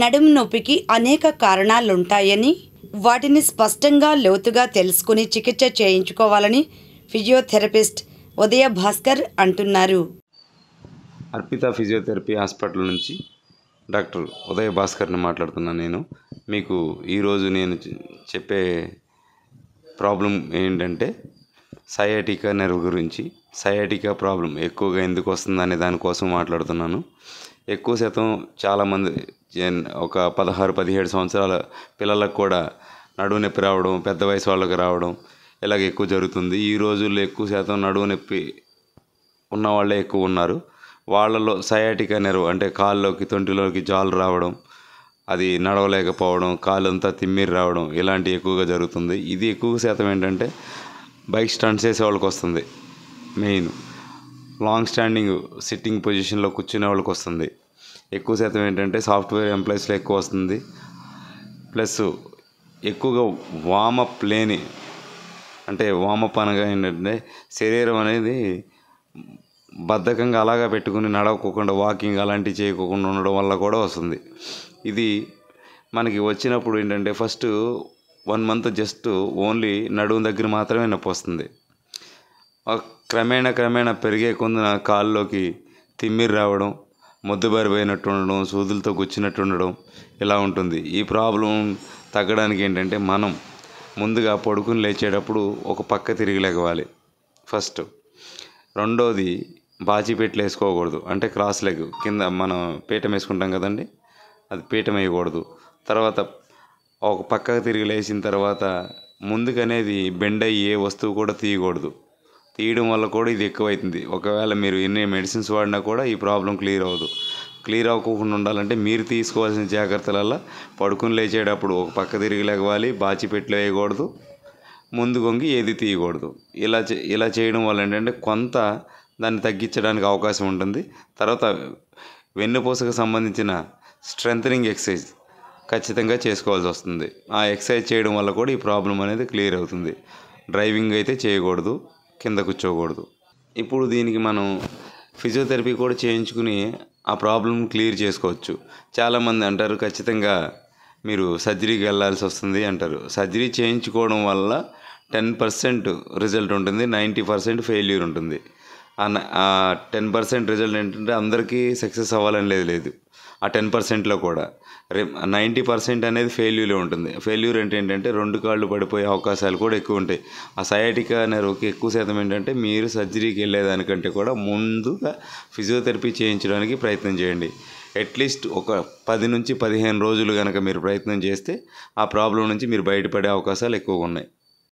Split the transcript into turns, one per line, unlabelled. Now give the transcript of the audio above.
నడుము నొప్పికి అనేక కారణాలుంటాయని, వాటిని స్పష్టంగా లోతుగా తెలుసుకుని చికిత్స చేయించుకోవాలని ఫిజియోథెరపిస్ట్ ఉదయ భాస్కర్ అంటున్నారు.
అర్పిత ఫిజియోథెరపీ హాస్పిటల్ నుంచి డాక్టర్ ఉదయ భాస్కర్ని మాట్లాడుతున్నాను. నేను మీకు ఈరోజు నేను చెప్పే ప్రాబ్లం ఏంటంటే సయాటికా నెర్వ్ గురించి. సయాటికా ప్రాబ్లం ఎక్కువగా ఎందుకు వస్తుందనే దానికోసం మాట్లాడుతున్నాను. ఎక్కువ శాతం చాలామంది ఒక 16-17 సంవత్సరాల పిల్లలకు కూడా నడుము నొప్పి రావడం, పెద్ద వయసు వాళ్ళకి రావడం ఇలాగ ఎక్కువ జరుగుతుంది. ఈ రోజుల్లో ఎక్కువ శాతం నడుము నొప్పి ఉన్న వాళ్ళే ఎక్కువ ఉన్నారు. వాళ్ళలో సయాటికా నెర్వ్ అంటే కాళ్ళలోకి తొంటిలోకి జాలు రావడం, అది నడవలేకపోవడం, కాళ్ళంతా తిమ్మిరి రావడం ఇలాంటివి ఎక్కువగా జరుగుతుంది. ఇది ఎక్కువ శాతం ఏంటంటే బైక్ స్టంట్స్ చేసే వాళ్ళకి వస్తుంది. మెయిన్ లాంగ్ స్టాండింగ్ సిట్టింగ్ పొజిషన్లో కూర్చునే వాళ్ళకి వస్తుంది. ఎక్కువ శాతం ఏంటంటే సాఫ్ట్వేర్ ఎంప్లాయీస్లో ఎక్కువ వస్తుంది. ప్లస్ ఎక్కువగా వామప్ లేని, అంటే వామప్ అనగా ఏంటంటే శరీరం అనేది బద్ధకంగా అలాగా పెట్టుకుని నడవకోకుండా వాకింగ్ అలాంటివి చేయకోకుండా ఉండడం వల్ల కూడా వస్తుంది. ఇది మనకి వచ్చినప్పుడు ఏంటంటే ఫస్ట్ 1 month జస్ట్ ఓన్లీ నడుము దగ్గర మాత్రమే నొప్పి వస్తుంది. క్రమేణా పెరిగే కొందున కాళ్ళలోకి తిమ్మిరి రావడం, మొద్దుబారిపోయినట్టు ఉండడం, సూదులతో గుచ్చినట్టు ఉండడం ఇలా ఉంటుంది. ఈ ప్రాబ్లం తగ్గడానికి ఏంటంటే మనం ముందుగా పడుకుని లేచేటప్పుడు ఒక పక్క తిరిగి లెగవాలి ఫస్ట్. రెండోది బాచిపెట్లు వేసుకోకూడదు, అంటే క్రాస్ లెగ్ కింద మనం పీఠం వేసుకుంటాం కదండి, అది పీఠం వేయకూడదు. తర్వాత ఒక పక్కకు తిరిగి లేచిన తర్వాత ముందుకనేది బెండ్ అయ్యి ఏ వస్తువు కూడా తీయకూడదు. తీయడం వల్ల కూడా ఇది ఎక్కువైతుంది. ఒకవేళ మీరు ఎన్ని మెడిసిన్స్ వాడినా కూడా ఈ ప్రాబ్లం క్లియర్ అవ్వదు. క్లియర్ అవ్వకుండా ఉండాలంటే మీరు తీసుకోవాల్సిన జాగ్రత్తలల్లో పడుకుని లేచేటప్పుడు ఒక పక్క తిరిగి లెగవాలి, బాచిపెట్లు వేయకూడదు, ముందు కొంగి ఏది తీయకూడదు. ఇలా చేయడం వల్ల ఏంటంటే కొంత దాన్ని తగ్గించడానికి అవకాశం ఉంటుంది. తర్వాత వెన్నుపూసకు సంబంధించిన స్ట్రెంథనింగ్ ఎక్సర్సైజ్ ఖచ్చితంగా చేసుకోవాల్సి వస్తుంది. ఆ ఎక్సర్సైజ్ చేయడం వల్ల కూడా ఈ ప్రాబ్లం అనేది క్లియర్ అవుతుంది. డ్రైవింగ్ అయితే చేయకూడదు, కింద కూర్చోకూడదు. ఇప్పుడు దీనికి మనం ఫిజియోథెరపీ కూడా చేయించుకుని ఆ ప్రాబ్లం క్లియర్ చేసుకోవచ్చు. చాలామంది అంటారు ఖచ్చితంగా మీరు సర్జరీకి వెళ్ళాల్సి వస్తుంది అంటారు. సర్జరీ చేయించుకోవడం వల్ల 10% రిజల్ట్ ఉంటుంది, 90% ఫెయిల్యూర్ ఉంటుంది. ఆ 10% రిజల్ట్ ఏంటంటే అందరికీ సక్సెస్ అవ్వాలని లేదు. ఆ 10%లో కూడా 90% అనేది ఫెయిల్యూర్ ఉంటుంది. ఫెయిల్యూర్ అంటే ఏంటంటే 2 కాళ్ళు పడిపోయే అవకాశాలు కూడా ఎక్కువ ఉంటాయి. ఆ సయాటికా నెర్వ్కి ఎక్కువ శాతం ఏంటంటే మీరు సర్జరీకి వెళ్ళేదానికంటే కూడా ముందుగా ఫిజియోథెరపీ చేయించడానికి ప్రయత్నం చేయండి. అట్లీస్ట్ ఒక 10 నుంచి 15 రోజులు కనుక మీరు ప్రయత్నం చేస్తే ఆ ప్రాబ్లం నుంచి మీరు బయటపడే అవకాశాలు ఎక్కువగా ఉన్నాయి.